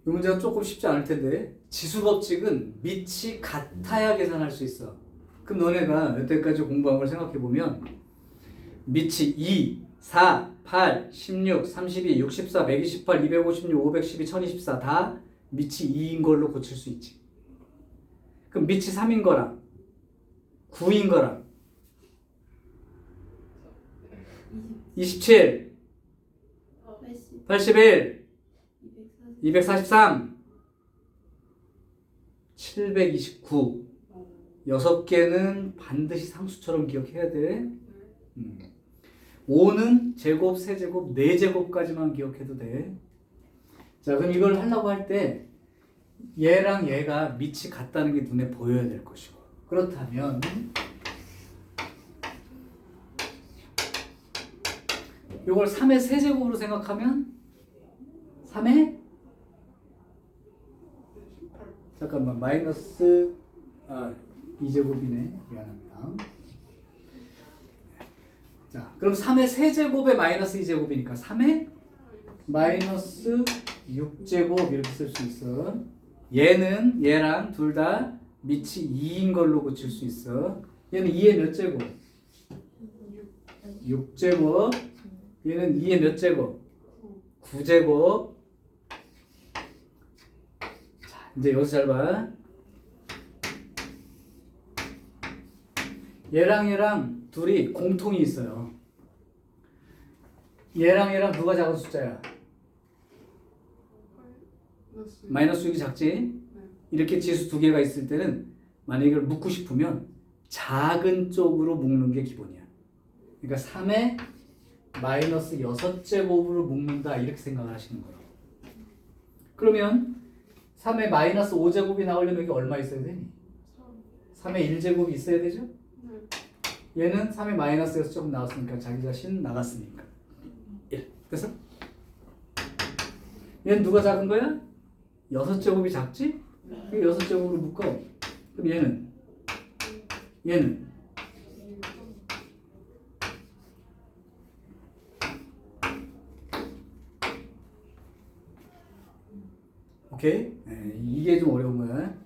이 문제가 조금 쉽지 않을 텐데 지수법칙은 밑이 같아야 계산할 수 있어. 그럼 너네가 여태까지 공부한 걸 생각해보면 밑이 2, 4, 8, 16, 32, 64, 128, 256, 512, 1024 다 밑이 2인 걸로 고칠 수 있지. 그럼 밑이 3인 거랑 9인 거랑 27, 81, 243, 729 6개는 반드시 상수처럼 기억해야 돼. 5는 제곱, 세제곱, 4제곱까지만 기억해도 돼. 자, 그럼 이걸 하려고 할 때 얘랑 얘가 밑이 같다는 게 눈에 보여야 될 것이고, 그렇다면 이걸 3의 세제곱으로 생각하면 3의 잠깐만 마이너스 2제곱이네. 미안합니다. 자, 그럼 3의 세제곱에 마이너스 2제곱이니까 3의 마이너스 6제곱 이렇게 쓸 수 있어. 얘는 얘랑 둘 다 밑이 2인 걸로 고칠 수 있어. 얘는 2의 몇 제곱? 6제곱. 얘는 2의 몇 제곱? 9제곱. 자, 이제 여기서 잘 봐. 얘랑 둘이 공통이 있어요. 얘랑 누가 작은 숫자야? 마이너스 6이 작지? 이렇게 지수 두 개가 있을 때는 만약에 이걸 묶고 싶으면 작은 쪽으로 묶는 게 기본이야. 그러니까 3의 마이너스 6제곱으로 묶는다 이렇게 생각을 하시는 거라고. 그러면 3의 마이너스 5제곱이 나오려면 여기 얼마 있어야 되니? 3의 1제곱이 있어야 되죠? 얘는 3의 마이너스 6제곱 나왔으니까 자기 자신 나갔으니까 1. 됐어? 얘는 누가 작은 거야? 6제곱이 작지? 6제곱으로 묶어. 그럼 얘는 오케이? 네, 이게 좀 어려운 거야.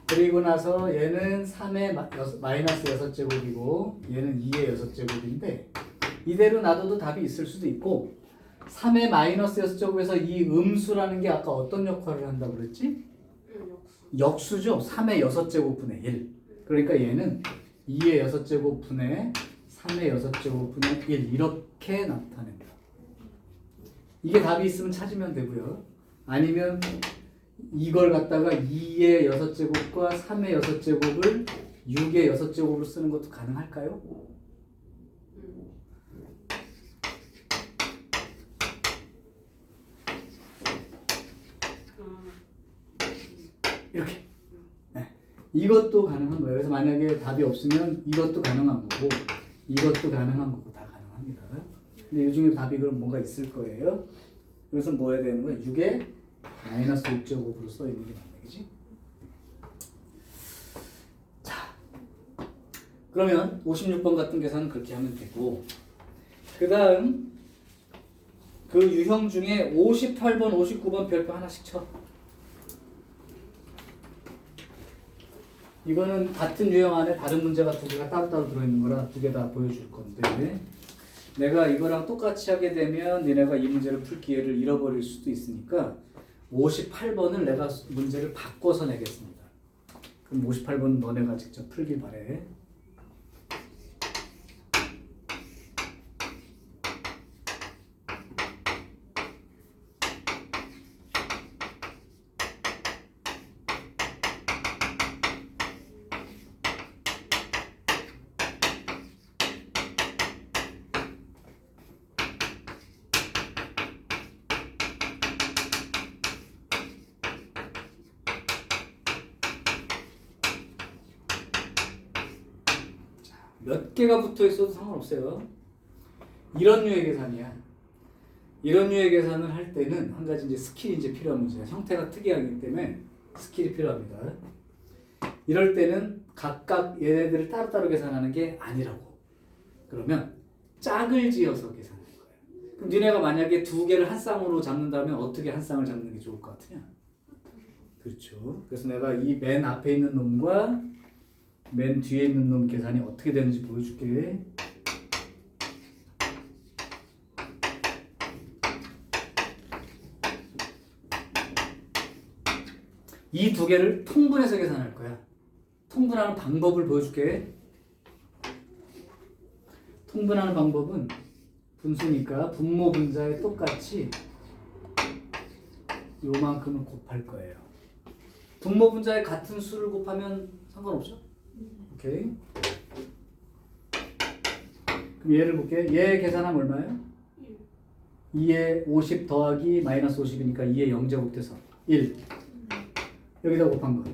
그리고 나서 얘는 3의 마이너스 6제곱이고 얘는 2의 6제곱인데 이대로 놔둬도 답이 있을 수도 있고 3의 마이너스 6제곱에서 이 음수라는 게 아까 어떤 역할을 한다고 그랬지? 역수죠. 3의 6제곱분의 1. 그러니까 얘는 2의 6제곱분의 3의 6제곱분의 1 이렇게 나타낸다. 이게 답이 있으면 찾으면 되고요. 아니면 이걸 갖다가 2의 6제곱과 3의 6제곱을 6의 6제곱으로 쓰는 것도 가능할까요? 이렇게. 네. 이것도 가능한 거예요. 그래서 만약에 답이 없으면 이것도 가능한 거고 이것도 가능한 거고 다 가능합니다. 근데 이 중에 답이 그럼 뭔가 있을 거예요. 그래서 뭐 해야 되는 거야? 6의 마이너스 6제곱으로 써 있는 게 맞는 거지. 자, 그러면 56번 같은 계산은 그렇게 하면 되고, 그 다음 그 유형 중에 58번, 59번 별표 하나씩 쳐. 이거는 같은 유형 안에 다른 문제가 두 개가 따로따로 들어있는 거라 두 개 다 보여줄 건데, 내가 이거랑 똑같이 하게 되면 니네가 이 문제를 풀 기회를 잃어버릴 수도 있으니까 58번을 내가 문제를 바꿔서 내겠습니다. 그럼 58번 너네가 직접 풀길 바래. 몇 개가 붙어 있어도 상관없어요. 이런 류의 계산이야. 이런 류의 계산을 할 때는 한 가지 이제 스킬이 이제 필요한 문제야. 형태가 특이하기 때문에 스킬이 필요합니다. 이럴 때는 각각 얘네들을 따로따로 계산하는 게 아니라고. 그러면 짝을 지어서 계산하는 거예요. 그럼 니네가 만약에 두 개를 한 쌍으로 잡는다면 어떻게 한 쌍을 잡는 게 좋을 것 같으냐? 그렇죠. 그래서 내가 이 맨 앞에 있는 놈과 맨 뒤에 있는 놈 계산이 어떻게 되는지 보여줄게. 이 두 개를 통분해서 계산할 거야. 통분하는 방법을 보여줄게. 통분하는 방법은 분수니까 분모 분자에 똑같이 요만큼을 곱할 거예요. 분모 분자에 같은 수를 곱하면 상관없죠? 오케이. 그럼 얘를 볼게. 얘 계산하면 얼마예요? 2에 50 더하기 마이너스 50이니까 2에 0제곱 돼서 1. 여기다 곱한 거.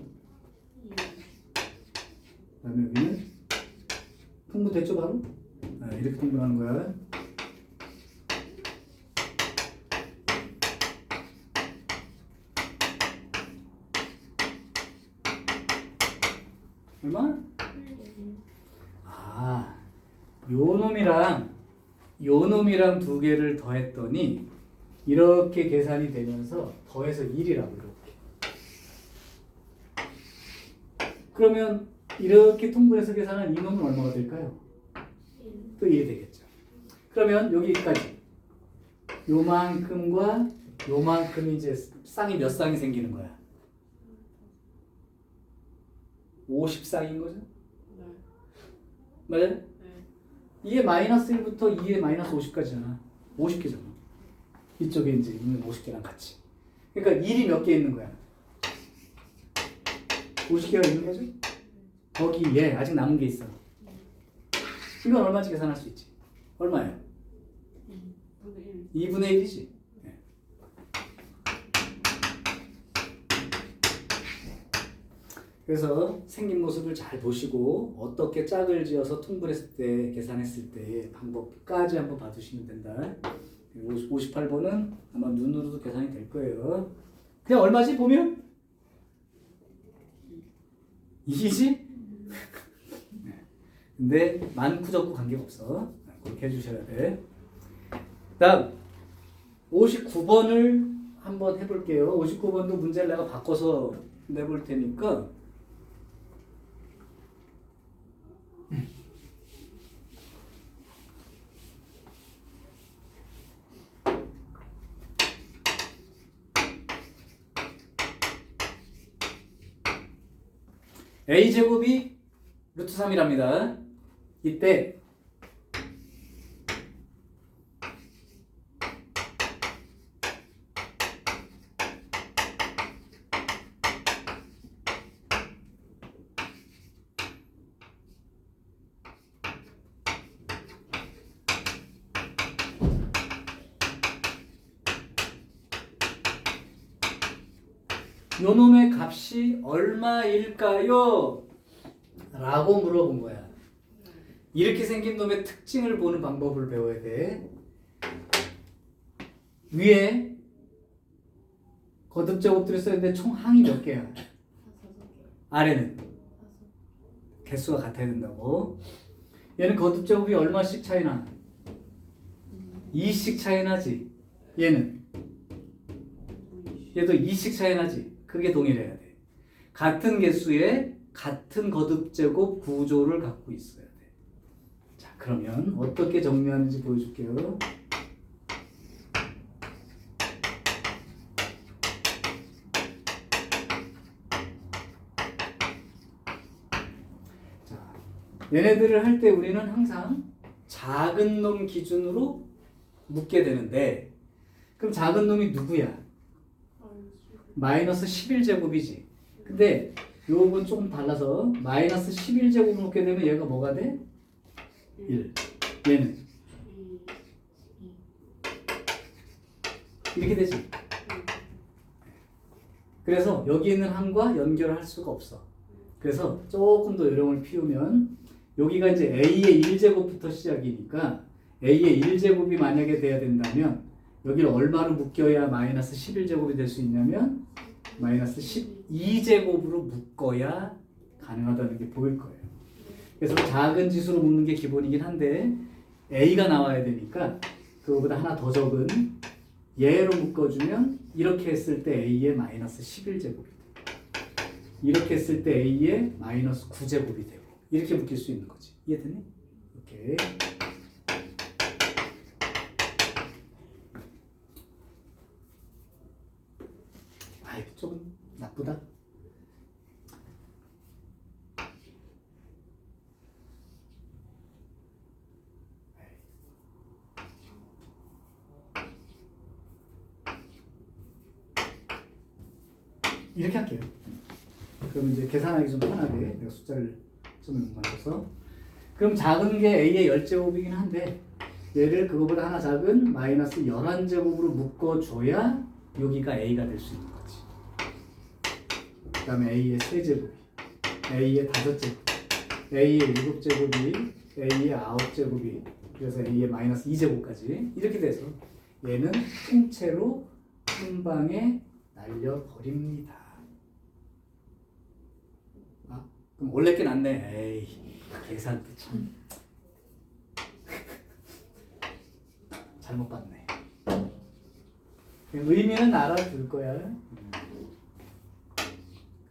그다음에 여기는 통분 됐죠 바로? 이렇게 통분하는 거야. 얼마? 아, 요 놈이랑 두 개를 더했더니 이렇게 계산이 되면서 더해서 1이라고 이렇게. 그러면 이렇게 통분해서 계산한 이 놈은 얼마가 될까요? 또 1이 되겠죠. 그러면 여기까지 요만큼과 요만큼이 이제 쌍이 몇 쌍이 생기는 거야? 50쌍인 거죠? 네. 맞아요? 네. 이게 마이너스 1부터 2에 마이너스 50까지잖아. 50개잖아. 이쪽에 이제 있는 50개랑 같이. 그러니까 1이 몇 개 있는 거야? 50개가 있는 거죠? 거기에 아직 남은 게 있어. 이건 얼마인지 계산할 수 있지. 얼마예요? 2분의 1이지. 네. 그래서 생긴 모습을 잘 보시고 어떻게 짝을 지어서 통분했을 때 계산했을 때 방법까지 한번 봐두시면 된다. 58번은 아마 눈으로도 계산이 될 거예요. 그냥 얼마지 보면? 2지? 근데 많고 적고 관계가 없어. 그렇게 해주셔야 돼. 다음 59번을 한번 해볼게요. 59번도 문제를 내가 바꿔서 내볼 테니까 a제곱이 루트 3이랍니다. 이때 요 놈의 값이 얼마일까요? 라고 물어본 거야. 이렇게 생긴 놈의 특징을 보는 방법을 배워야 돼. 위에 거듭제곱들을 써있는데 총 항이 몇 개야? 아래는 개수가 같아야 된다고. 얘는 거듭제곱이 얼마씩 차이나? 2씩 차이나지. 얘는 얘도 2씩 차이나지. 그게 동일해야 돼. 같은 개수의 같은 거듭제곱 구조를 갖고 있어야 돼. 자, 그러면 어떻게 정리하는지 보여줄게요. 자, 얘네들을 할 때 우리는 항상 작은 놈 기준으로 묶게 되는데, 그럼 작은 놈이 누구야? 마이너스 11제곱이지. 근데 요건 조금 달라서 마이너스 11제곱을 놓게 되면 얘가 뭐가 돼? 1. 얘는 이렇게 되지. 그래서 여기 있는 항과 연결을 할 수가 없어. 그래서 조금 더 요령을 피우면 여기가 이제 a의 1제곱부터 시작이니까 a의 1제곱이 만약에 돼야 된다면 여기를 얼마로 묶여야 마이너스 11제곱이 될 수 있냐면 마이너스 12제곱으로 묶어야 가능하다는 게 보일 거예요. 그래서 작은 지수로 묶는 게 기본이긴 한데 a가 나와야 되니까 그거보다 하나 더 적은 얘로 묶어주면 이렇게 했을 때 a의 마이너스 11제곱이 돼. 이렇게 했을 때 a의 마이너스 9제곱이 되고 이렇게 묶일 수 있는 거지. 이해되니? 오케이. 아, 이거 좀 나쁘다. 이렇게 할게요. 그럼 이제 계산하기 좀 편하게 내가 숫자를 좀 만들어서 그럼 작은 게 a의 10제곱이긴 한데 얘를 그거보다 하나 작은 마이너스 11제곱으로 묶어줘야 여기가 a가 될 수 있는 거지. 그 다음에 a의 3제곱이 a의 5제곱 a의 7제곱이 a의 9제곱이 그래서 a의 마이너스 2제곱까지 이렇게 돼서 얘는 통째로 한 방에 날려버립니다. 아, 그럼 원래 게 낫네. 에이, 계산도 참 잘못 봤네. 의미는 알아둘 거야.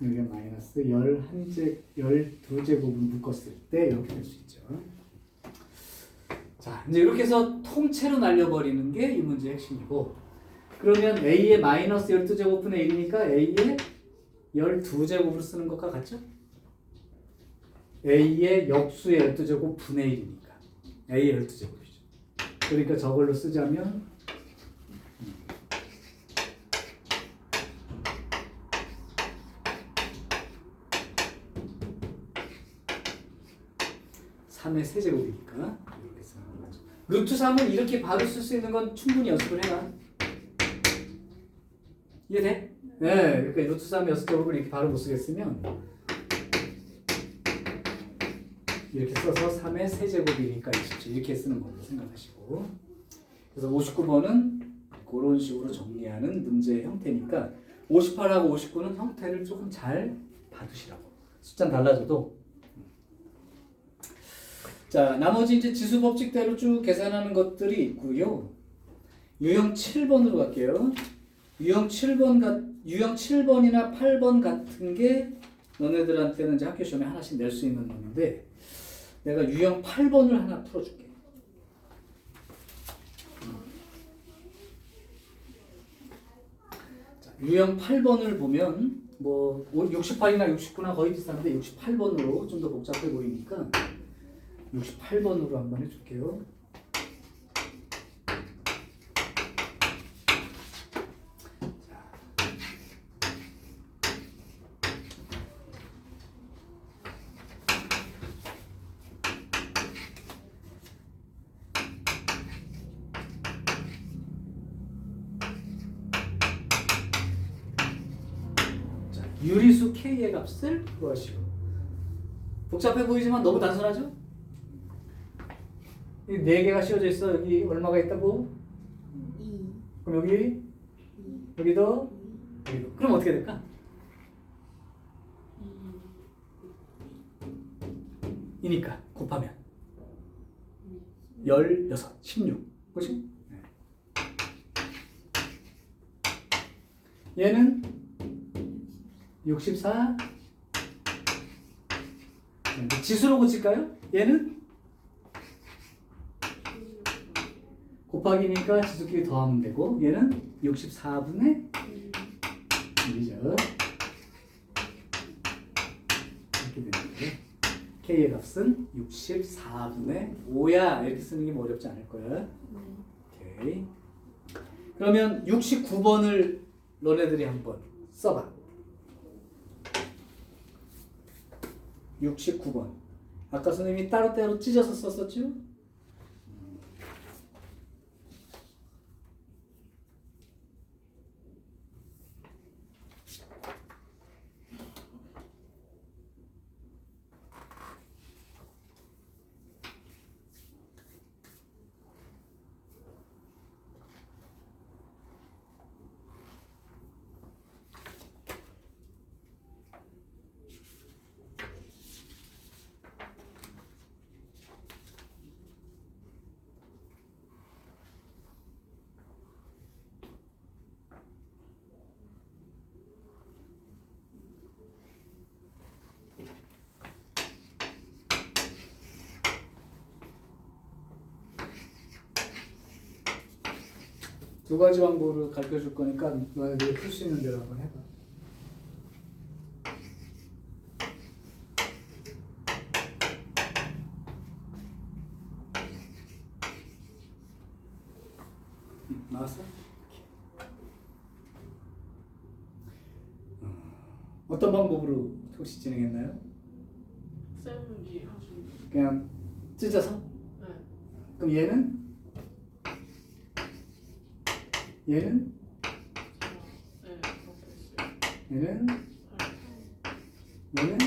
이게 마이너스 12제곱을 묶었을 때 이렇게 될 수 있죠. 자, 이제 이렇게 해서 통째로 날려버리는 게 이 문제의 핵심이고 그러면 a의 마이너스 12제곱분의 1이니까 a의 12제곱으로 쓰는 것과 같죠? a의 역수의 12제곱 분의 1이니까 a의 12제곱이죠. 그러니까 저걸로 쓰자면 3의 세제곱이니까 이렇게 쓰는 거죠. 루트 3을 이렇게 바로 쓸 수 있는 건 충분히 연습을 해라. 이해돼? 네, 그러니까 루트 3의 6제곱을 이렇게 바로 못 쓰겠으면 이렇게 써서 3의 세제곱이니까 27 이렇게 쓰는 걸로 생각하시고 그래서 59번은 그런 식으로 정리하는 문제의 형태니까 58하고 59는 형태를 조금 잘 봐두시라고. 숫자는 달라져도 자, 나머지 이제 지수 법칙대로 쭉 계산하는 것들이 있고요. 유형 7번으로 갈게요. 유형 7번이나 8번 같은 게 너네들한테는 이제 학교 시험에 하나씩 낼 수 있는 놈인데 내가 유형 8번을 하나 풀어줄게. 자, 유형 8번을 보면 뭐 68이나 69나 거의 비슷한데 68번으로 좀 더 복잡해 보이니까 68번으로 한번 해줄게요. 유리수 K의 값을 구하시오. 복잡해 보이지만 너무 단순하죠? 이 4개가 씌워져 있어. 여기 얼마가 있다고? 2. 그럼 여기? 여기도? 여기도. 그럼 어떻게 될까? 2니까 곱하면 16, 16. 그렇지? 얘는 64. 지수로 고칠까요? 얘는 곱하기니까 지수끼리 더하면 되고 얘는 64분의 1이죠. 이렇게 되는 거예요. K의 값은 64분의 5야. 이렇게 쓰는 게 뭐 어렵지 않을 거야. 오케이. 그러면 69번을 너네들이 한번 써봐. 69번. 아까 선생님이 따로따로 찢어서 썼었죠? 두 가지 방법을 가르쳐 줄 거니까 너네들이 풀 수 있는 대로 한번 해봐. 나왔어? 어떤 방법으로 혹시 진행했나요? 쌤이 하신. 그냥 찢어서? 네. 그럼 얘는? 얘는? 네, 그렇게 했어요. 얘는? 얘는?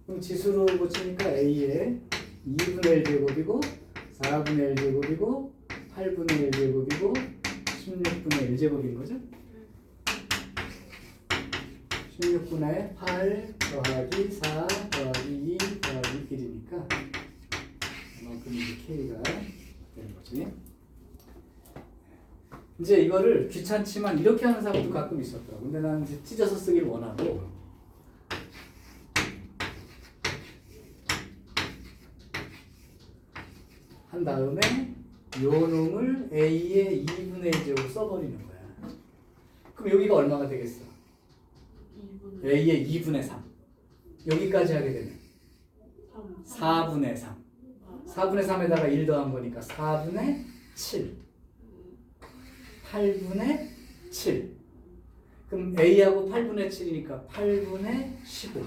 그럼 지수로 고치니까 A에 2분의 1 제곱이고 4분의 1 제곱이고 8분의 1 제곱이고 16분의 1 제곱인 거죠? 16분의 8 더하기 4 더하기 2 더하기 1이니까 그만큼 이제 K가 되는 거지. 이제 이거를 귀찮지만 이렇게 하는 사람도 가끔 있었더라고. 근데 나는 이제 찢어서 쓰길 원하고 한 다음에 요 놈을 A의 2분의 1 제곱 써버리는 거야. 그럼 여기가 얼마가 되겠어? 2분의 A의 2분의 3. 여기까지 하게 되면 3. 4분의 3. 4분의 3에다가 1 더한 거니까 4분의 7. 8분의 7. 그럼 A하고 8분의 7이니까 8분의 15.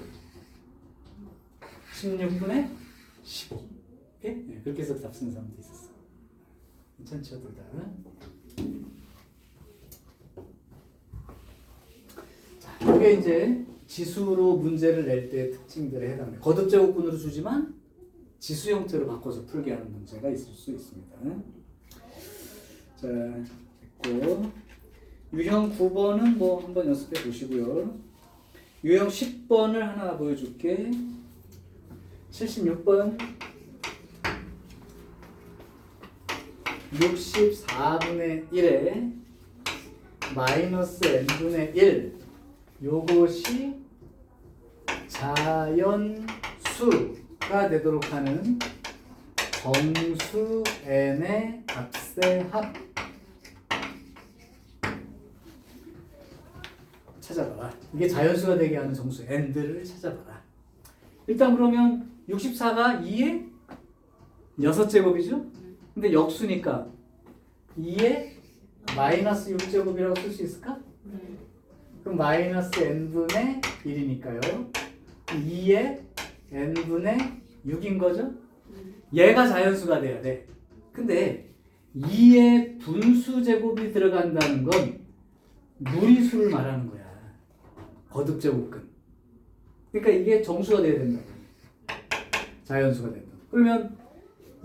16분의 15. 오케이? 네, 그렇게 해서 답 쓰는 사람도 있었어. 괜찮죠, 둘 다. 자, 이게 이제 지수로 문제를 낼 때의 특징들에 해당돼. 거듭 제곱근으로 주지만 지수 형태로 바꿔서 풀게 하는 문제가 있을 수 있습니다. 자, 됐고 유형 9번은 뭐 한번 연습해 보시고요. 유형 10번을 하나 보여줄게. 76번 64분의 1에 마이너스 n분의 1 요것이 자연수가 되도록 하는 정수 n의 값의 합 찾아봐라. 이게 자연수가 되게 하는 정수 n들을 찾아봐라. 일단 그러면 64가 2의 6제곱이죠? 근데 역수니까 2의 마이너스 6제곱이라고 쓸 수 있을까? 네. 그럼 마이너스 n분의 1이니까요. 2의 n분의 6인 거죠? 얘가 자연수가 돼야 돼. 근데 2의 분수 제곱이 들어간다는 건 무리수를 말하는 거야. 거듭 제곱근. 그러니까 이게 정수가 돼야 된다고. 자연수가 된다. 그러면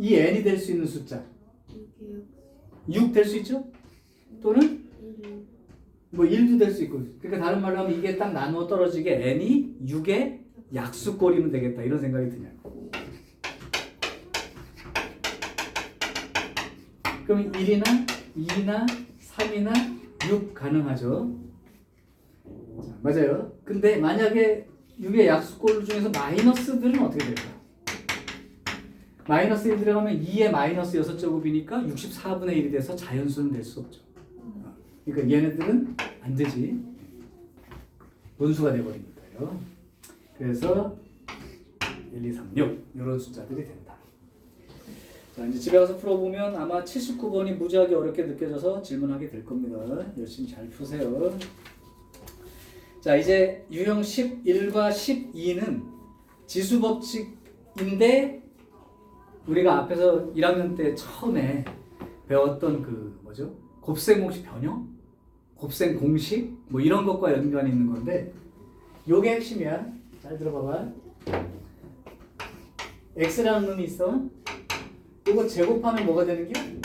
이 n이 될 수 있는 숫자 6 될 수 있죠? 또는 뭐 1도 될 수 있고. 그러니까 다른 말로 하면 이게 딱 나누어 떨어지게 n이 6의 약수꼴이면 되겠다 이런 생각이 드냐고. 그럼 1이나 2나 3이나 6 가능하죠? 자, 맞아요. 근데 만약에 6의 약수꼴 중에서 마이너스들은 어떻게 될까? 마이너스 1 들어가면 2의 마이너스 6제곱이니까 64분의 1이 돼서 자연수는 될 수 없죠. 그러니까 얘네들은 안 되지. 분수가 돼버리니까요. 그래서 1, 2, 3, 6 이런 숫자들이 된다. 자, 이제 집에 가서 풀어보면 아마 79번이 무지하게 어렵게 느껴져서 질문하게 될 겁니다. 열심히 잘 푸세요. 자, 이제 유형 11과 12는 지수법칙인데 우리가 앞에서 1학년 때 처음에 배웠던 그 뭐죠? 곱셈 공식 변형? 곱셈 공식? 뭐 이런 것과 연관이 있는 건데 요게 핵심이야. 잘 들어봐봐. x라는 놈이 있어. 이거 제곱하면 뭐가 되는 게?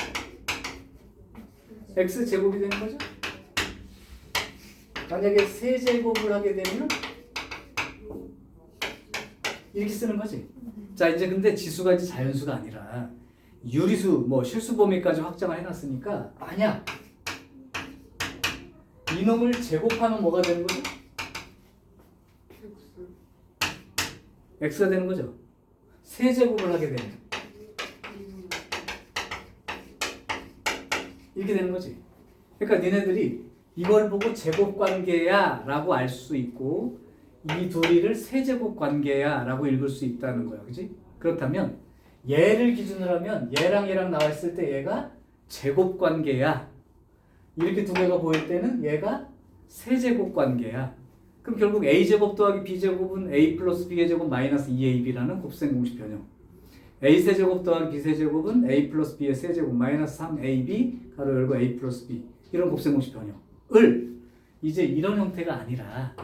x 제곱이 되는 거죠? 만약에 세제곱을 하게 되면 이렇게 쓰는 거지. 자, 이제 근데 지수가 이제 자연수가 아니라 유리수, 뭐 실수 범위까지 확장을 해놨으니까 만약 이놈을 제곱하면 뭐가 되는 거죠? x가 되는 거죠. 세제곱을 하게 되면 이렇게 되는 거지. 그러니까 니네들이 이걸 보고 제곱 관계야 라고 알 수 있고 이 둘이를 세제곱 관계야 라고 읽을 수 있다는 거야. 그지? 그렇다면 얘를 기준으로 하면 얘랑 얘랑 나와 있을 때 얘가 제곱 관계야. 이렇게 두 개가 보일 때는 얘가 세제곱 관계야. 그럼 결국 a제곱 더하기 b제곱은 a 플러스 b의 제곱 마이너스 2ab라는 곱셈 공식 변형. a 세제곱 더하기 b 세제곱은 a 플러스 b의 세제곱 마이너스 3ab 가로 열고 a 플러스 b 이런 곱셈 공식 변형을 이제 이런 형태가 아니라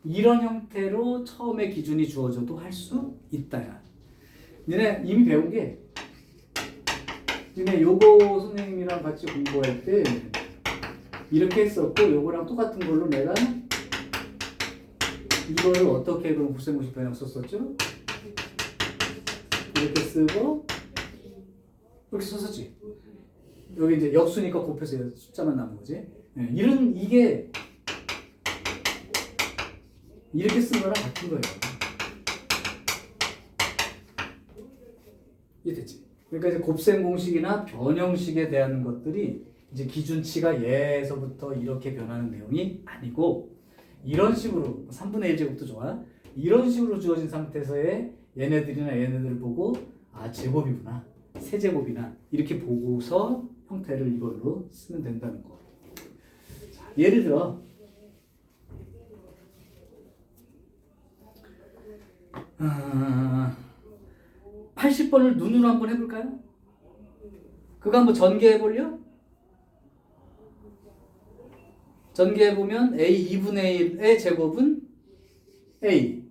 이런 형태로 처음에 기준이 주어져도 할 수 있다야. 니네 이미 배운 게 니네 요거 선생님이랑 같이 공부할 때 이렇게 했었고 요거랑 똑같은 걸로 내가 이거를 어떻게 그럼 곱셈 공식 변형 썼었죠? 이렇게 쓰고 이렇게 썼었지. 여기 이제 역수니까 곱해서 숫자만 남은 거지. 네, 이게 이렇게 쓴 거랑 같은 거예요. 이해됐지? 그러니까 이제 곱셈 공식이나 변형식에 대한 것들이 이제 기준치가 얘에서부터 이렇게 변하는 내용이 아니고 이런 식으로 3분의 1제곱도 좋아. 이런 식으로 주어진 상태에서의 얘네들이나 얘네들을 보고 아 제곱이구나. 세제곱이나 이렇게 보고서 형태를 이걸로 쓰면 된다는 거. 자, 예를 들어 80번을 눈으로 한번 해볼까요? 그거 한번 전개해볼려? 전개해보면 a 2분의 1의 제곱은 a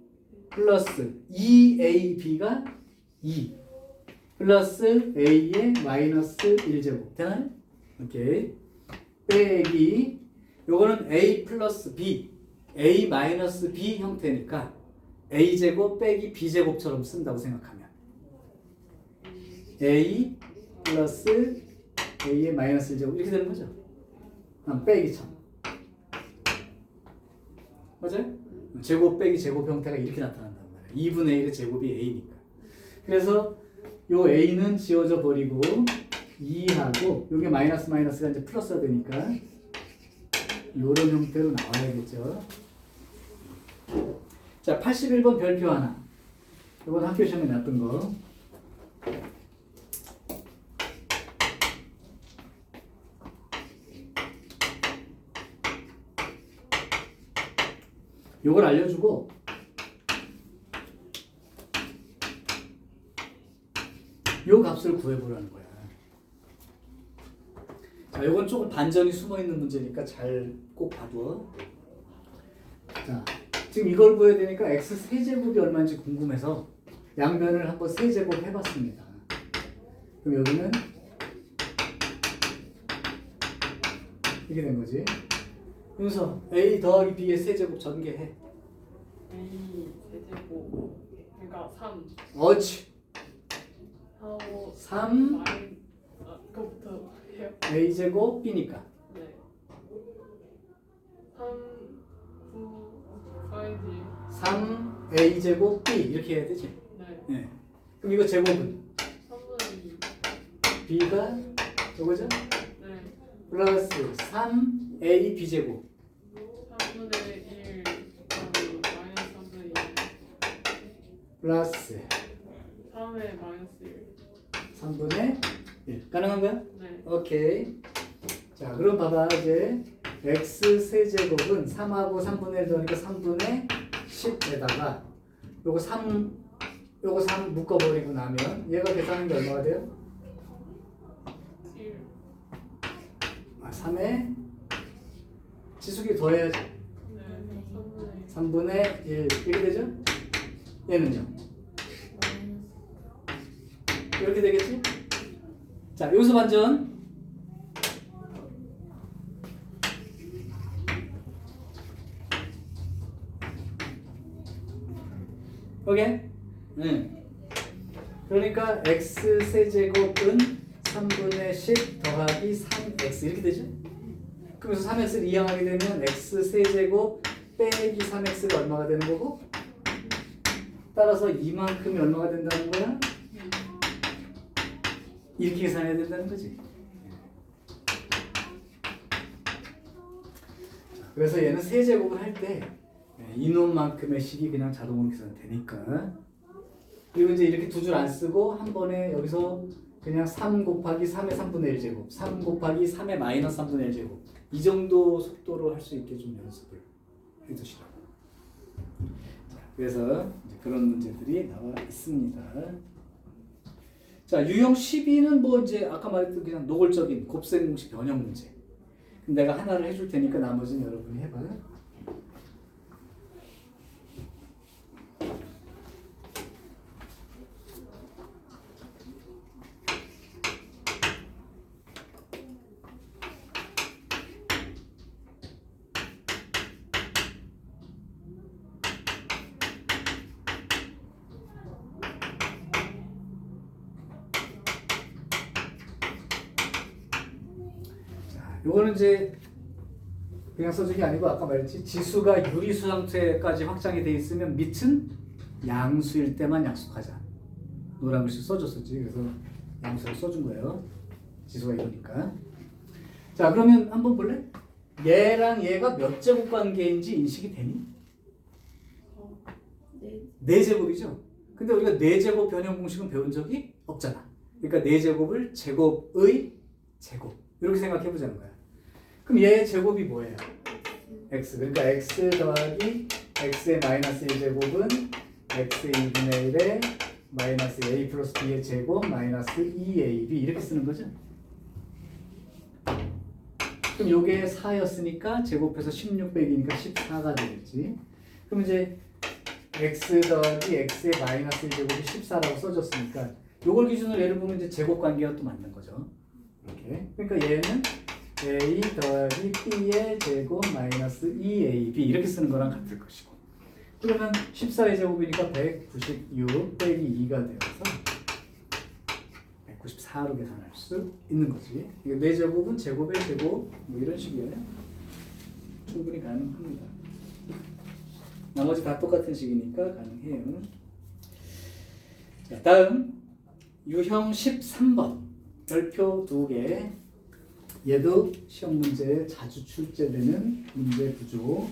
플러스 2ab가 2 플러스 a의 마이너스 1제곱 되나요? 오케이. 빼기 요거는 a 플러스 b a 마이너스 b 형태니까 a제곱 빼기 b제곱처럼 쓴다고 생각하면 a 플러스 a의 마이너스 1제곱 이렇게 되는 거죠. 빼기처럼 맞아요? 제곱 빼기 제곱 형태가 이렇게 나타난단 말이에요. 2분의 1의 제곱이 a니까. 그래서 요 a는 지워져 버리고 2하고 요게 마이너스 마이너스가 이제 플러스가 되니까 요런 형태로 나와야겠죠. 자, 81번 별표 하나. 이건 학교 시험에 놨던 거. 요걸 알려주고 요 값을 구해보라는 거야. 자, 요건 조금 반전이 숨어있는 문제니까 잘 꼭 봐둬. 자, 지금 이걸 구해야 되니까 x 세제곱이 얼마인지 궁금해서 양변을 한번 세제곱 해봤습니다. 그럼 여기는 이렇게 된 거지. 그래서 a 더하기 b의 세제곱 전개해. A 세제곱 그러니까 3 어치. 하고 3 그거부터 해요? a 제곱 b니까. 네 3 9 5지 3 a 제곱 b 이렇게 해야 되지. 네 네. 그럼 이거 제곱은 3분의 2 b가 저거죠? 네 플러스 3 a b 제곱 3분의 1 더하기 마이너스 3분의 1 플러스 3의 마이너스 1 3분의 1 가능한 거야? 네 오케이. 자, 그럼 봐봐. 이제 x 세제곱은 3하고 3분의 1 더하니까 3분의 10에다가 요거 3 묶어버리고 나면 얘가 계산한 게 얼마가 돼요? 1 3에 지수기 더해야지. 네 3분의 1 이렇게 되죠? 얘는요? 이렇게 되겠지? 자, 여기서 반전. 오케이? 네. 그러니까 x 세제곱은 3분의 10 더하기 3x 이렇게 되죠? 그러면서 3x를 이항하게 되면 x 세제곱 빼기 3x가 얼마가 되는 거고 따라서 이만큼이 얼마가 된다는 거야? 이렇게 계산해야 된다는 거지. 그래서 얘는 세제곱을 할 때 이놈만큼의 식이 그냥 자동으로 계산되니까. 그리고 이제 이렇게 두 줄 안 쓰고 한 번에 여기서 그냥 3 곱하기 3의 3분의 1제곱, 3 곱하기 3의 마이너스 3분의 1제곱 이 정도 속도로 할 수 있게 좀 연습을 해두시라고. 그래서 이제 그런 문제들이 나와 있습니다. 자, 유형 12는 뭐 이제 아까 말했던 그냥 노골적인 곱셈 공식 변형 문제. 그럼 내가 하나를 해줄 테니까 나머지는 여러분이 해봐요. 요거는 이제 그냥 써준 게 아니고 아까 말했지 지수가 유리수 상태까지 확장이 돼 있으면 밑은 양수일 때만 약속하자. 노란 글씨 써줬었지. 그래서 양수를 써준 거예요. 지수가 이러니까. 자, 그러면 한번 볼래? 얘랑 얘가 몇 제곱 관계인지 인식이 되니? 네 제곱이죠. 근데 우리가 네 제곱 변형 공식은 배운 적이 없잖아. 그러니까 네 제곱을 제곱의 제곱 이렇게 생각해 보자는 거야. 그럼 얘의 제곱이 뭐예요? x. 그러니까 x 더하기 x의 마이너스 1제곱은 x의 2분의 1에 마이너스 a 플러스 b의 제곱 마이너스 2ab 이렇게 쓰는 거죠. 그럼 요게 4였으니까 제곱해서 16 빼기니까 14가 되겠지. 그럼 이제 x 더하기 x의 마이너스 1제곱이 14라고 써졌으니까 요걸 기준으로 얘를 보면 이제 제곱 관계가 또 맞는 거죠. 이렇게. 그러니까 얘는 a 더하기 b의 제곱 마이너스 2ab 이렇게 쓰는 거랑 같을 것이고. 그러면 14의 제곱이니까 196 빼기 2가 되어서 194로 계산할 수 있는 거지. 이게 4제곱은 제곱의 제곱 뭐 이런 식이에요. 충분히 가능합니다. 나머지 다 똑같은 식이니까 가능해요. 자, 다음 유형 13번 별표 2개. 얘도 시험 문제에 자주 출제되는 문제 구조.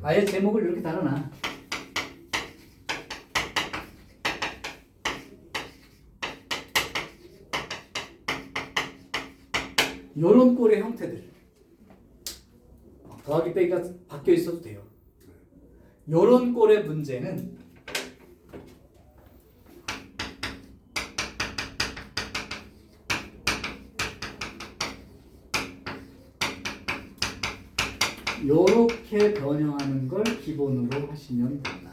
아예 제목을 이렇게 달아놔. 요런 꼴의 형태들. 더하기 빼기가 바뀌어 있어도 돼요. 요런 꼴의 문제는 요렇게 변형하는 걸 기본으로 하시면 된다.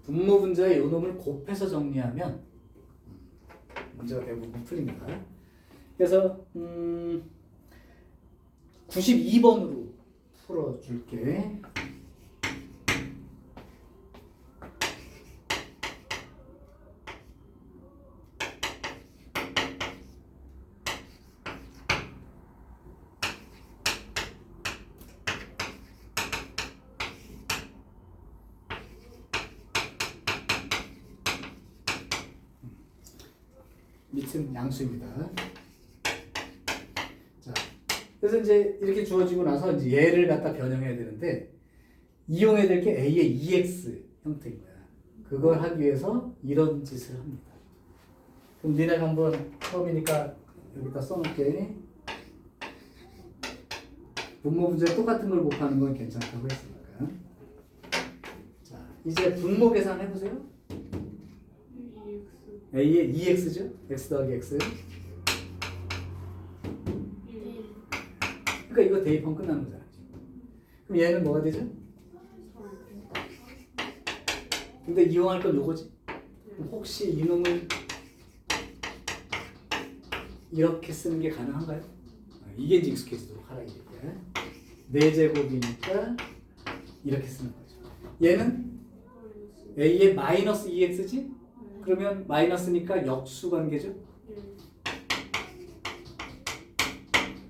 분모 분자의 요 놈을 곱해서 정리하면 문제가 대부분 풀립니다. 그래서 92번으로 풀어줄게. 밑은 양수입니다. 자, 그래서 이제 이렇게 주어지고 나서 이제 얘를 갖다 변형해야 되는데 이용해야 될 게 a의 2x 형태인 거야. 그걸 하기 위해서 이런 짓을 합니다. 그럼 니네 한번 처음이니까 여기다 써놓을게. 분모 문제 똑같은 걸 곱하는 건 괜찮다고 했으니까. 자, 이제 분모 계산 해보세요. a의 2x죠? x 더하기 x. 그러니까 이거 대입하면 끝나는 거잖아. 그럼 얘는 뭐가 되죠? 근데 이용할 건 요거지. 그럼 혹시 이놈을 이렇게 쓰는 게 가능한가요? 이게 이제 익숙해지도록 하라 이거야. 4제곱이니까 이렇게 쓰는 거죠. 얘는 a의 마이너스 2x지? 그러면 마이너스니까 역수 관계죠?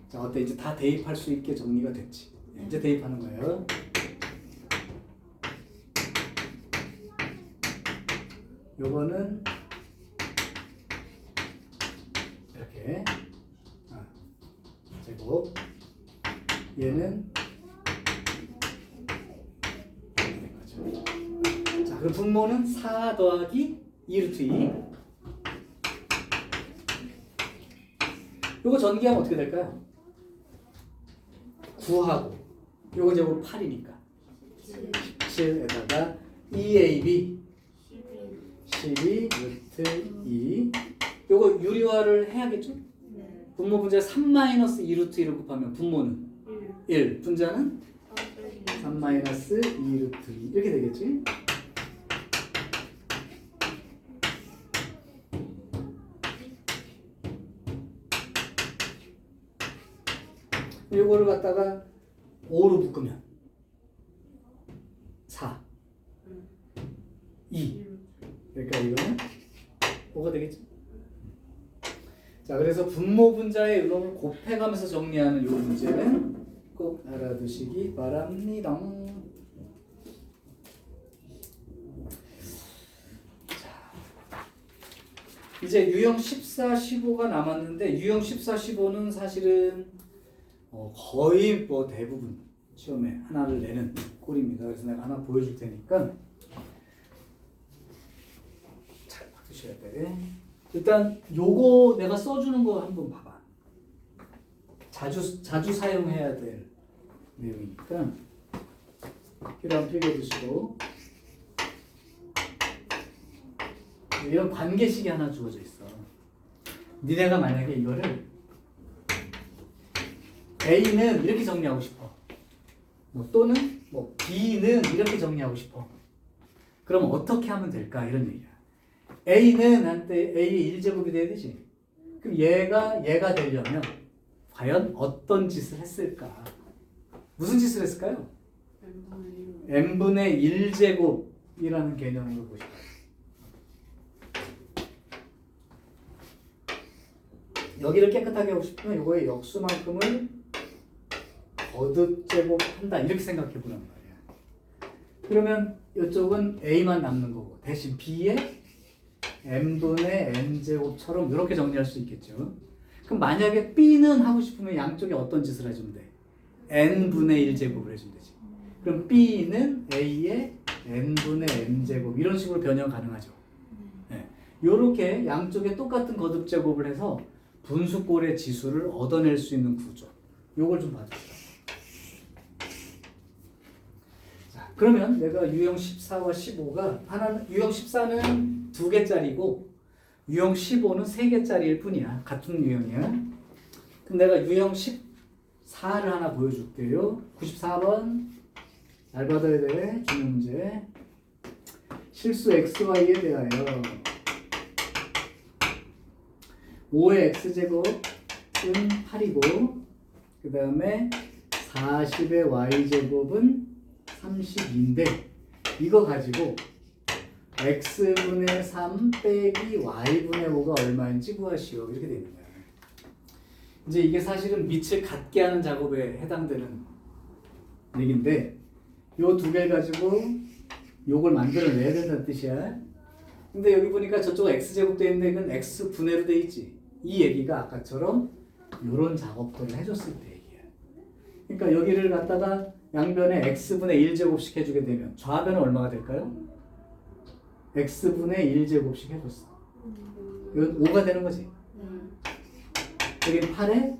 자, 어때? 이제 다 대입할 수 있게 정리가 됐지. 이제 대입하는 거예요. 요거는 이렇게 제곱. 얘는 이렇게 된 거죠. 자, 그럼 분모는 4 더하기 2 루트 2. 요거 전기하면 어떻게 될까요? 9하고 요거 제곱 8이니까 17에다가 2ab 12 루트 2. 요거 유리화를 해야겠죠? 분모 분자 3 마이너스 2 루트 2를 곱하면 분모는 1, 분자는 3 마이너스 2 루트 2 이렇게 되겠지? 요거를 갖다가 5로 묶으면 4 2 그러니까 이거는 5가 되겠지? 자, 그래서 분모 분자의 의놈을 곱해가면서 정리하는 이 문제는 꼭 알아두시기 바랍니다. 자, 이제 유형 14, 15가 남았는데 유형 14, 15는 사실은 거의 뭐 대부분 시험에 하나를 내는 꼴입니다. 그래서 내가 하나 보여줄 테니까 잘 봐주셔야 돼. 일단 요거 내가 써주는 거 한번 봐봐. 자주 사용해야 될 내용이니까 필요하면 필기해두시고. 이런 관계식이 하나 주어져 있어. 니네가 만약에 이거를 A는 이렇게 정리하고 싶어. 또는 B는 이렇게 정리하고 싶어. 그럼 어떻게 하면 될까? 이런 얘기야. A는 한때 A의 1제곱이 돼야 되지. 그럼 얘가 되려면 과연 어떤 짓을 했을까? 무슨 짓을 했을까요? n분의 1제곱이라는 개념으로 보시면 여기를 깨끗하게 하고 싶으면 이거의 역수만큼을 거듭제곱한다 이렇게 생각해 보란 말이야. 그러면 이쪽은 A만 남는 거고 대신 B에 n분의 n제곱처럼 이렇게 정리할 수 있겠죠. 그럼 만약에 B는 하고 싶으면 양쪽에 어떤 짓을 해주면 돼? n분의 1제곱을 해주면 되지. 그럼 B는 A의 n분의 n제곱 이런 식으로 변형 가능하죠. 네. 이렇게 양쪽에 똑같은 거듭제곱을 해서 분수꼴의 지수를 얻어낼 수 있는 구조. 요걸 좀 봐주세요. 자, 그러면 내가 유형 14와 15가 유형 14는 2개짜리고 유형 15는 3개짜리일 뿐이야. 같은 유형이야. 그럼 내가 유형 14를 하나 보여줄게요. 94번 잘 받아야 돼. 중요 문제. 실수 xy에 대하여 5의 x제곱은 8이고 그 다음에 40의 y제곱은 32인데 이거 가지고 x분의 3 빼기 y분의 5가 얼마인지 구하시오. 이렇게 되어 있는 거야. 이제 이게 사실은 밑을 같게 하는 작업에 해당되는 얘기인데 요 두 개를 가지고 요걸 만들어내야 된다는 뜻이야. 근데 여기 보니까 저쪽은 x제곱 되어 있는데 이건 x분해로 되어 있지. 이 얘기가 아까처럼 요런 작업들을 해줬을 때 얘기야. 그러니까 여기를 갖다가 양변에 x분의 1제곱씩 해주게 되면 좌변은 얼마가 될까요? x분의 1제곱씩 해줬어. 이건 5가 되는 거지. 여기 8에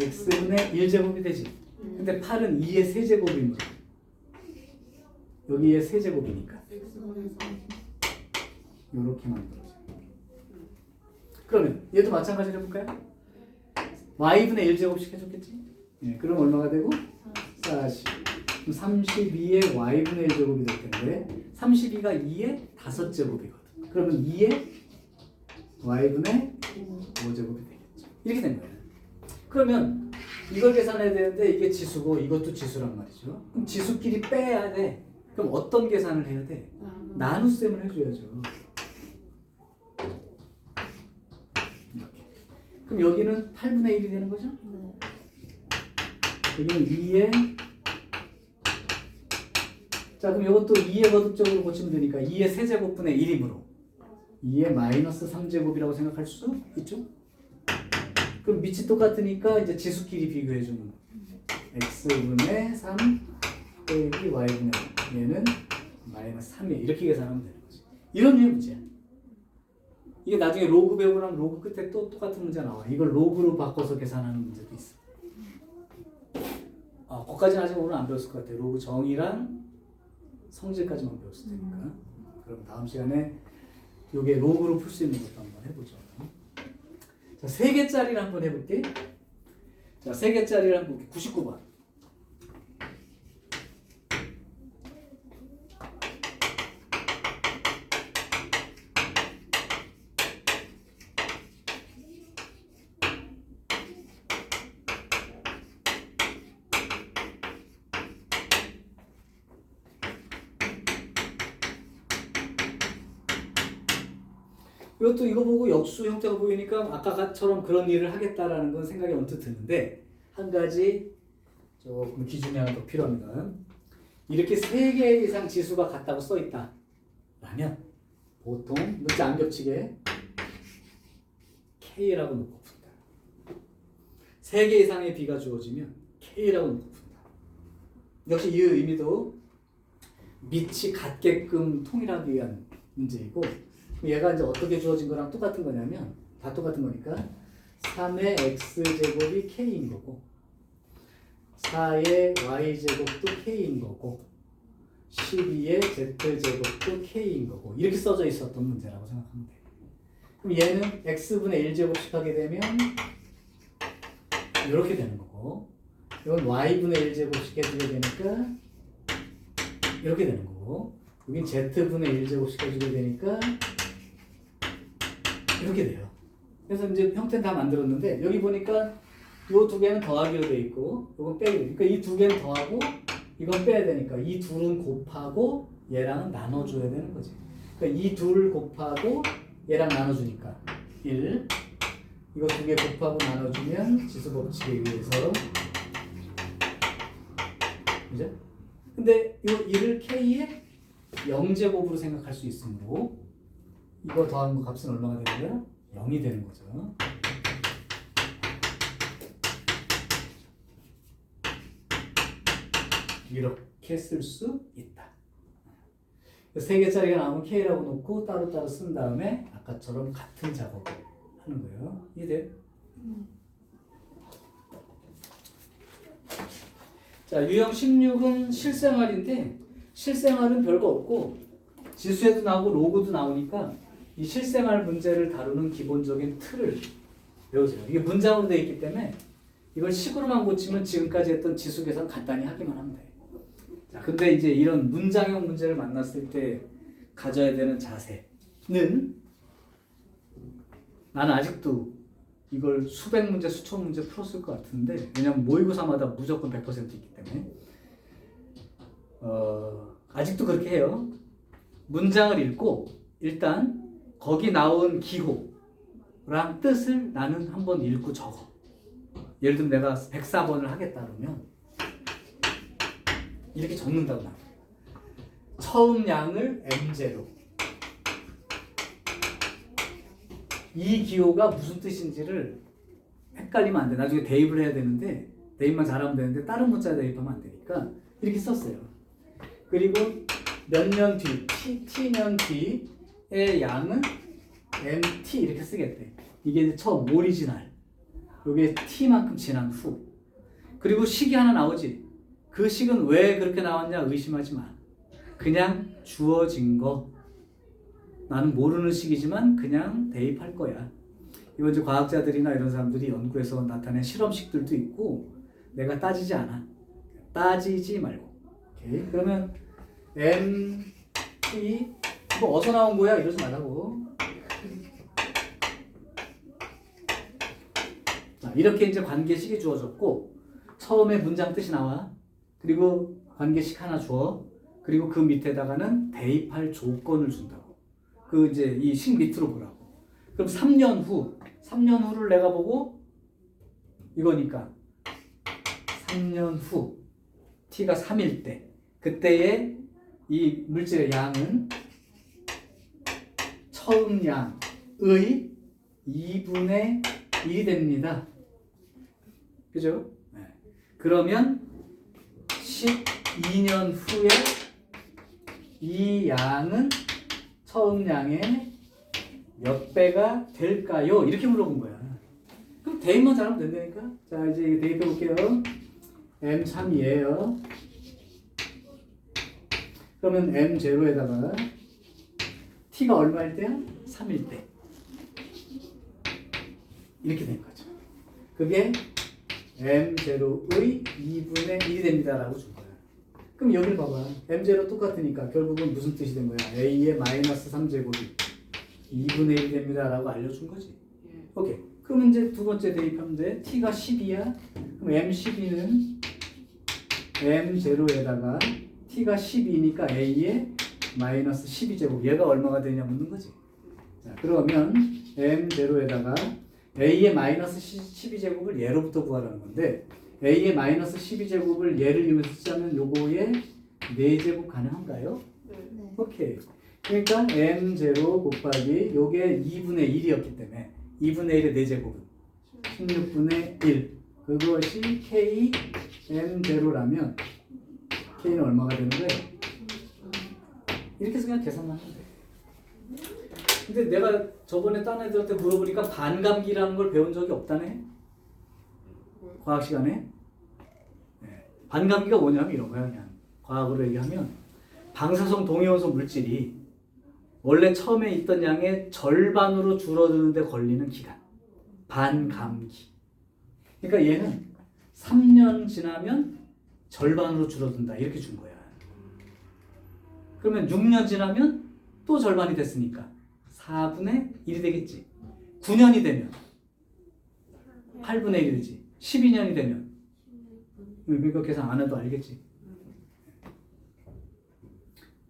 x분의 1제곱이 되지. 근데 8은 2의 세제곱인 거지. 여기에 세제곱이니까. 요렇게 만들어져. 그러면 얘도 마찬가지로 해볼까요? y분의 1제곱씩 해줬겠지? 예, 그럼 얼마가 되고? 40. 그럼 32의 y분의 1제곱이 될 텐데 32가 2의 5제곱이거든. 그러면 2의 y분의 5제곱이 되겠죠. 이렇게 된 거예요. 그러면 이걸 계산해야 되는데 이게 지수고 이것도 지수란 말이죠. 그럼 지수끼리 빼야 돼. 그럼 어떤 계산을 해야 돼? 나눗셈을 해줘야죠. 이렇게. 그럼 여기는 8분의 1이 되는 거죠? 여기는 2의 자 그럼 이것도 2의 거듭적으로 고치면 되니까 2의 세제곱분의 1이므로 2의 마이너스 3제곱이라고 생각할 수 있죠? 그럼 밑이 똑같으니까 이제 지수끼리 비교해 주는 거. x분의 3 빼기 y분의 5. 얘는 마이너스 3이에요. 이렇게 계산하면 되는 거지. 이런 류의 문제야. 이게 나중에 로그 배우고 나면 로그 끝에 또 똑같은 문제 나와. 이걸 로그로 바꿔서 계산하는 문제도 있어. 거기까지는 아직 오늘 안 배웠을 것 같아요. 로그 정의랑 성질까지만 배웠을 테니까. 그럼 다음 시간에 요게 로그로 풀 수 있는 것도 한번 해보죠. 자, 3개짜리를 한번 해볼게. 자, 3개짜리를 한번 볼게. 99번. 이것도 이거 보고 역수 형태가 보이니까 아까처럼 그런 일을 하겠다라는 건 생각이 언뜻 드는데 한 가지 조금 기준이 하나 더 필요합니다. 이렇게 3개 이상 지수가 같다고 써 있다 라면 보통 문자 안 겹치게 K라고 놓고 푼다. 3개 이상의 B가 주어지면 K라고 놓고 푼다. 역시 이 의미도 밑이 같게끔 통일하기 위한 문제이고, 얘가 이제 어떻게 주어진 거랑 똑같은 거냐면 다 똑같은 거니까 3의 x제곱이 k인 거고 4의 y제곱도 k인 거고 12의 z제곱도 k인 거고 이렇게 써져 있었던 문제라고 생각하면 돼요. 그럼 얘는 x분의 1제곱씩 하게 되면 이렇게 되는 거고, 이건 y분의 1제곱씩 해주게 되니까 이렇게 되는 거고, 여긴 z분의 1제곱씩 해주게 되니까 이렇게 돼요. 그래서 이제 형태는 다 만들었는데 여기 보니까 요 두 개는 더하기로 돼 있고 요건 빼기로. 그러니까 이 두 개는 더하고 이건 빼야 되니까 이 둘은 곱하고 얘랑은 나눠줘야 되는 거지. 그러니까 이 둘을 곱하고 얘랑 나눠주니까 1. 이거 두 개 곱하고 나눠주면 지수법칙에 의해서, 그죠? 근데 이 1을 k의 0제곱으로 생각할 수 있으므로 이거 더한 거 값은 얼마가 되는 거야? 0이 되는 거죠. 이렇게 쓸 수 있다. 3개짜리가 나오면 K라고 놓고 따로따로 쓴 다음에 아까처럼 같은 작업을 하는 거예요. 이해돼요? 자, 유형 16은 실생활인데 실생활은 별거 없고 지수에도 나오고 로그도 나오니까 이 실생활 문제를 다루는 기본적인 틀을 배우세요. 이게 문장으로 되어 있기 때문에 이걸 식으로만 고치면 지금까지 했던 지수 계산 간단히 하기만 하면 돼요. 자, 근데 이제 이런 문장형 문제를 만났을 때 가져야 되는 자세는, 나는 아직도 이걸 수백 문제, 수천 문제 풀었을 것 같은데, 왜냐면 모의고사마다 무조건 100% 있기 때문에 아직도 그렇게 해요. 문장을 읽고 일단 거기 나온 기호랑 뜻을 나는 한번 읽고 적어. 예를 들면 내가 104번을 하겠다 그러면 이렇게 적는다고 나와요. 처음 양을 m제로, 이 기호가 무슨 뜻인지를 헷갈리면 안 돼. 나중에 대입을 해야 되는데 대입만 잘하면 되는데 다른 문자 대입하면 안 되니까 이렇게 썼어요. 그리고 몇 년 뒤, t년 뒤의 양은 mt 이렇게 쓰겠대. 이게 이제 처음 오리지널, 이게 t만큼 지난 후. 그리고 식이 하나 나오지. 그 식은 왜 그렇게 나왔냐 의심하지 마. 그냥 주어진 거. 나는 모르는 식이지만 그냥 대입할 거야. 이건 이제 과학자들이나 이런 사람들이 연구해서 나타낸 실험식들도 있고 내가 따지지 않아. 따지지 말고. 오케이? 그러면 MT 뭐 어디서 나온 거야? 이러지 말라고. 자, 이렇게 이제 관계식이 주어졌고 처음에 문장 뜻이 나와. 그리고 관계식 하나 줘. 그리고 그 밑에다가는 대입할 조건을 준다고. 그 이제 이 식 밑으로 보라고. 그럼 3년 후를 내가 보고 이거니까 3년 후 t가 3일 때 그때의 이 물질의 양은 처음 양의 2분의 1이 됩니다. 그죠? 네. 그러면 12년 후에 이 양은 처음 양의 몇 배가 될까요? 이렇게 물어본 거야. 그럼 대입만 잘하면 된다니까? 자, 이제 대입해 볼게요. M3이에요. 그러면 M0에다가 T가 얼마일 때야? 3일 때. 이렇게 된 거죠. 그게 M0의 2분의 1이 됩니다. 라고 준 거야. 그럼 여기를 봐봐. M0 똑같으니까 결국은 무슨 뜻이 된 거야? A의 마이너스 3제곱이 2분의 1이 됩니다. 라고 알려준 거지. 예. 오케이. 그러면 이제 두 번째 대입하면 돼. T가 10이야. 그럼 M12는 M0에다가 T가 12니까 A의 마이너스 12제곱. 얘가 얼마가 되냐 묻는 거지. 자, 그러면 M0에다가 A의 마이너스 12제곱을 얘로부터 구하라는 건데 A의 마이너스 12제곱을 얘를 이용해서 쓰자면 요거의 4제곱 가능한가요? 네. 오케이. 그러니까 M0 곱하기 요게 2분의 1이었기 때문에 2분의 1의 4제곱은 16분의 1 그것이 K M0라면 K는 얼마가 되는 거예요? 이렇게 해서 그냥 계산만 하면 돼. 근데 내가 저번에 딴 애들한테 물어보니까 반감기라는 걸 배운 적이 없다네? 과학 시간에? 네. 반감기가 뭐냐면 이런 거야 그냥 과학으로 얘기하면 방사성 동위원소 물질이 원래 처음에 있던 양의 절반으로 줄어드는데 걸리는 기간 반감기. 그러니까 얘는 3년 지나면 절반으로 줄어든다 이렇게 준 거야. 그러면 6년 지나면 또 절반이 됐으니까 4분의 1이 되겠지. 9년이 되면 8분의 1이 되지. 12년이 되면 그러니까 계산 안 해도 알겠지.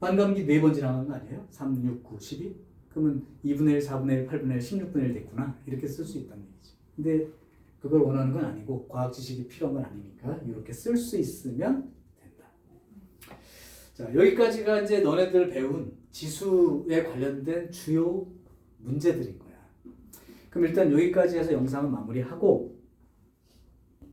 반감기 4번 지나간 거 아니에요? 3, 6, 9, 12? 그러면 2분의 1, 4분의 1, 8분의 1, 16분의 1 됐구나. 이렇게 쓸 수 있다는 얘기지. 근데 그걸 원하는 건 아니고 과학 지식이 필요한 건 아니니까 이렇게 쓸 수 있으면 된다. 자, 여기까지가 이제 너네들 배운 지수에 관련된 주요 문제들인 거야. 그럼 일단 여기까지 해서 영상은 마무리하고